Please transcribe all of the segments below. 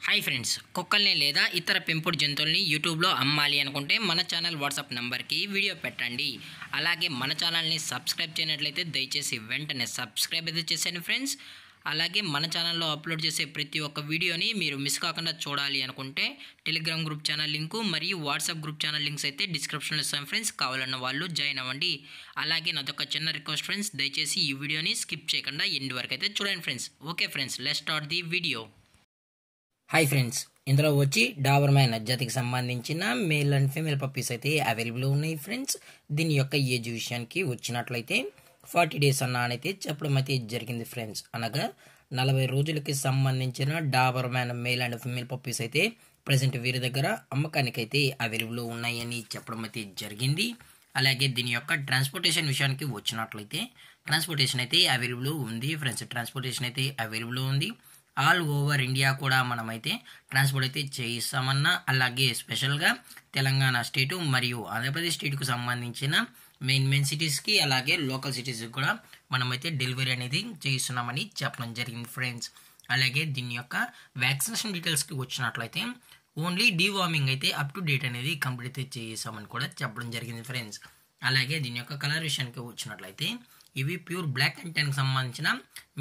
Hi friends, కుక్కల్ని లేదా ఇతర పెంపుడు జంతువుల్ని యూట్యూబ్లో అమ్మాలి అనుకుంటే మన ఛానల్ వాట్సాప్ నెంబర్కి వీడియో పెట్టండి. అలాగే మన ఛానల్ని సబ్స్క్రైబ్ చేయనట్లయితే దయచేసి వెంటనే సబ్స్క్రైబ్ అయితే చేసేయండి ఫ్రెండ్స్. అలాగే మన ఛానల్లో అప్లోడ్ చేసే ప్రతి ఒక్క వీడియోని మీరు మిస్ కాకుండా చూడాలి అనుకుంటే టెలిగ్రామ్ గ్రూప్ ఛానల్ లింకు మరియు వాట్సాప్ గ్రూప్ ఛానల్ లింక్స్ అయితే డిస్క్రిప్షన్లో ఇస్తాం ఫ్రెండ్స్. కావాలన్న వాళ్ళు జాయిన్ అవ్వండి. అలాగే నాదొక చిన్న రిక్వెస్ట్ ఫ్రెండ్స్, దయచేసి ఈ వీడియోని స్కిప్ చేయకుండా ఎండ్ వరకు అయితే చూడండి friends. Okay friends, let's start the video. Hi friends, ఇందులో వచ్చి డాబర్మ్యాన్ జాతికి సంబంధించిన మేల్ అండ్ ఫీమేల్ పప్పీస్ అయితే అవైలబుల్ ఉన్నాయి ఫ్రెండ్స్. దీని యొక్క ఏజ్ విషయానికి వచ్చినట్లయితే 40 days అయితే చెప్పడం అయితే జరిగింది ఫ్రెండ్స్. అనగా 40 రోజులకి సంబంధించిన Doberman male and female puppies అయితే ప్రజెంట్ వీరి దగ్గర అమ్మకానికి అయితే అవైలబుల్ ఉన్నాయని చెప్పడం అయితే జరిగింది. అలాగే దీని యొక్క ట్రాన్స్పోర్టేషన్ విషయానికి వచ్చినట్లయితే ట్రాన్స్పోర్టేషన్ అయితే అవైలబుల్ ఉంది ఫ్రెండ్స్. ట్రాన్స్పోర్టేషన్ అయితే అవైలబుల్ ఉంది. ఆల్ ఓవర్ ఇండియా కూడా మనమైతే ట్రాన్స్పోర్ట్ అయితే చేయిస్తామన్నా, అలాగే స్పెషల్గా తెలంగాణ స్టేటు మరియు ఆంధ్రప్రదేశ్ స్టేట్కు సంబంధించిన మెయిన్ సిటీస్కి అలాగే లోకల్ సిటీస్కి కూడా మనమైతే డెలివరీ అనేది చేయిస్తున్నామని చెప్పడం జరిగింది ఫ్రెండ్స్. అలాగే దీని యొక్క వ్యాక్సినేషన్ డీటెయిల్స్కి వచ్చినట్లయితే ఓన్లీ డీవార్మింగ్ అయితే అప్ టు డేట్ అనేది కంప్లీట్ అయితే చేయిస్తామని కూడా చెప్పడం జరిగింది ఫ్రెండ్స్. అలాగే దీని యొక్క కలర్ విషయానికి వచ్చినట్లయితే ఇవి ప్యూర్ బ్లాక్ అండ్ టెన్కి సంబంధించిన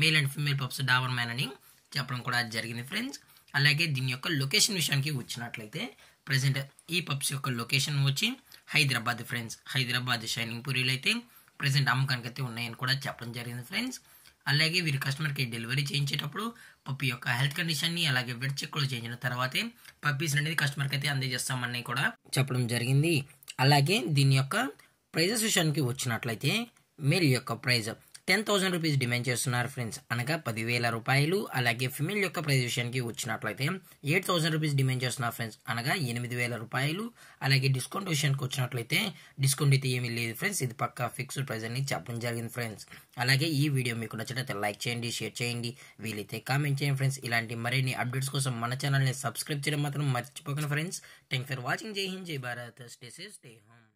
male and female pups Doberman అని చెప్పడం కూడా జరిగింది ఫ్రెండ్స్. అలాగే దీని యొక్క లొకేషన్ విషయానికి వచ్చినట్లయితే ప్రజెంట్ ఈ పప్స్ యొక్క లొకేషన్ వచ్చి హైదరాబాద్ ఫ్రెండ్స్. హైదరాబాద్ షైనింగ్ పూరీలు అయితే ప్రజెంట్ అమ్మకానికి అయితే ఉన్నాయని కూడా చెప్పడం జరిగింది ఫ్రెండ్స్. అలాగే వీరి కస్టమర్కి డెలివరీ చేయించేటప్పుడు పప్పి యొక్క హెల్త్ కండిషన్ని అలాగే వెట్ చెక్ కూడా చేయించిన తర్వాతే పప్పీస్ అనేది కస్టమర్కి అయితే అందజేస్తామని కూడా చెప్పడం జరిగింది. అలాగే దీని యొక్క ప్రైజెస్ విషయానికి వచ్చినట్లయితే మేల్ యొక్క ప్రైజ్ 10,000 రూపీస్ డిమాండ్ చేస్తున్నారు ఫ్రెండ్స్, అనగా 10,000 రూపాయలు. అలాగే ఫిమేల్ యొక్క ప్రైస్ విషయానికి వచ్చినట్లయితే 8,000 రూపీస్ డిమాండ్ చేస్తున్నారు ఫ్రెండ్స్, అనగా 8,000 రూపాయలు. అలాగే డిస్కౌంట్ విషయానికి వచ్చినట్లయితే డిస్కౌంట్ అయితే ఏమీ లేదు ఫ్రెండ్స్, ఇది పక్కా ఫిక్స్డ్ ప్రైస్ అని చెప్పడం జరిగింది ఫ్రెండ్స్. అలాగే ఈ వీడియో మీకు నచ్చినట్లయితే లైక్ చేయండి, షేర్ చేయండి, వీలైతే కామెంట్ చేయండి ఫ్రెండ్స్. ఇలాంటి మరిన్ని అప్డేట్స్ కోసం మన ఛానల్ని సబ్స్క్రైబ్ చేయడం మాత్రం మర్చిపోకండి ఫ్రెండ్స్. Thank for watching. జై హింద్, జై Bharat, stay safe, stay home.